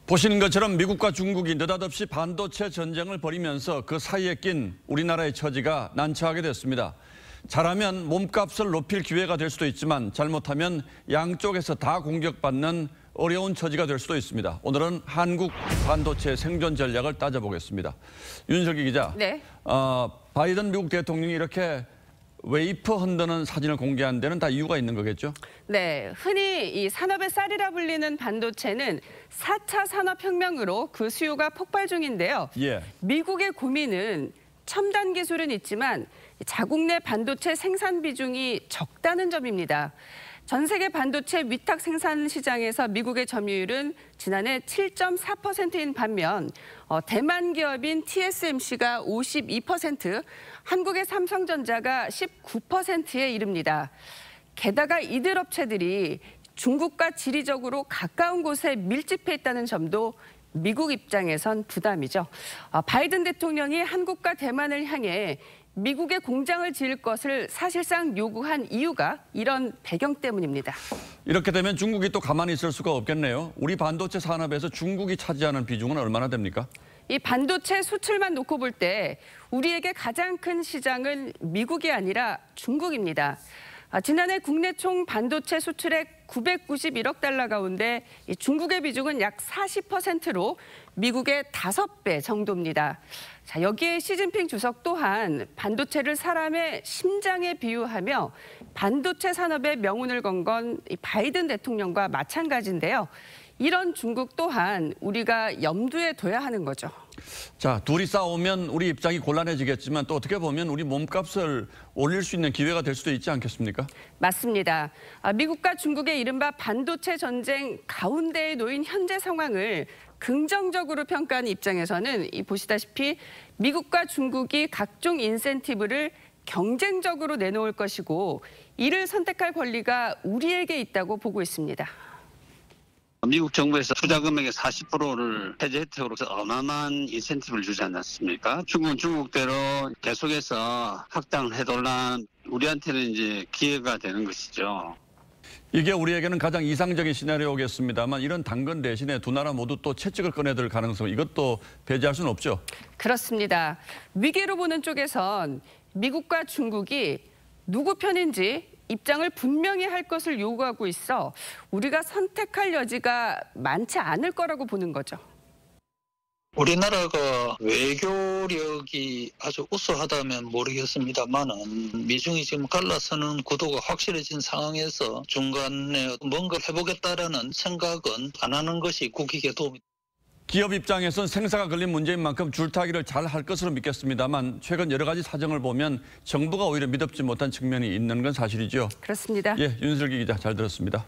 보시는 것처럼 미국과 중국이 느닷없이 반도체 전쟁을 벌이면서 그 사이에 낀 우리나라의 처지가 난처하게 됐습니다. 잘하면 몸값을 높일 기회가 될 수도 있지만 잘못하면 양쪽에서 다 공격받는 어려운 처지가 될 수도 있습니다. 오늘은 한국 반도체 생존 전략을 따져보겠습니다. 윤석기 기자. 네. 바이든 미국 대통령이 이렇게 웨이퍼 흔드는 사진을 공개한 데는 다 이유가 있는 거겠죠? 네, 흔히 이 산업의 쌀이라 불리는 반도체는 4차 산업혁명으로 그 수요가 폭발 중인데요. 예. 미국의 고민은 첨단 기술은 있지만 자국 내 반도체 생산 비중이 적다는 점입니다. 전 세계 반도체 위탁 생산 시장에서 미국의 점유율은 지난해 7.4%인 반면 대만 기업인 TSMC가 52%, 한국의 삼성전자가 19%에 이릅니다. 게다가 이들 업체들이 중국과 지리적으로 가까운 곳에 밀집해 있다는 점도 미국 입장에선 부담이죠. 바이든 대통령이 한국과 대만을 향해 미국의 공장을 지을 것을 사실상 요구한 이유가 이런 배경 때문입니다. 이렇게 되면 중국이 또 가만히 있을 수가 없겠네요. 우리 반도체 산업에서 중국이 차지하는 비중은 얼마나 됩니까? 이 반도체 수출만 놓고 볼 때 우리에게 가장 큰 시장은 미국이 아니라 중국입니다. 지난해 국내 총 반도체 수출액 991억 달러 가운데 중국의 비중은 약 40%로 미국의 5배 정도입니다. 자, 여기에 시진핑 주석 또한 반도체를 사람의 심장에 비유하며 반도체 산업의 명운을 건 건 바이든 대통령과 마찬가지인데요. 이런 중국 또한 우리가 염두에 둬야 하는 거죠. 자, 둘이 싸우면 우리 입장이 곤란해지겠지만 또 어떻게 보면 우리 몸값을 올릴 수 있는 기회가 될 수도 있지 않겠습니까? 맞습니다. 미국과 중국의 이른바 반도체 전쟁 가운데에 놓인 현재 상황을 긍정적으로 평가하는 입장에서는 보시다시피 미국과 중국이 각종 인센티브를 경쟁적으로 내놓을 것이고 이를 선택할 권리가 우리에게 있다고 보고 있습니다. 미국 정부에서 투자 금액의 40%를 해제 혜택으로 어마어마한 인센티브를 주지 않았습니까? 중국은 중국대로 계속해서 확장을 해달라는 우리한테는 이제 기회가 되는 것이죠. 이게 우리에게는 가장 이상적인 시나리오겠습니다만 이런 당근 대신에 두 나라 모두 또 채찍을 꺼내들 가능성 이것도 배제할 수는 없죠. 그렇습니다. 위기로 보는 쪽에선 미국과 중국이 누구 편인지 입장을 분명히 할 것을 요구하고 있어 우리가 선택할 여지가 많지 않을 거라고 보는 거죠. 우리나라가 외교력이 아주 우수하다면 모르겠습니다만은 미중이 지금 갈라서는 구도가 확실해진 상황에서 중간에 뭔가 해보겠다라는 생각은 안 하는 것이 국익에 도움이 됩니다. 기업 입장에선 생사가 걸린 문제인 만큼 줄타기를 잘 할 것으로 믿겠습니다만 최근 여러 가지 사정을 보면 정부가 오히려 믿업지 못한 측면이 있는 건 사실이죠. 그렇습니다. 예, 윤슬기 기자 잘 들었습니다.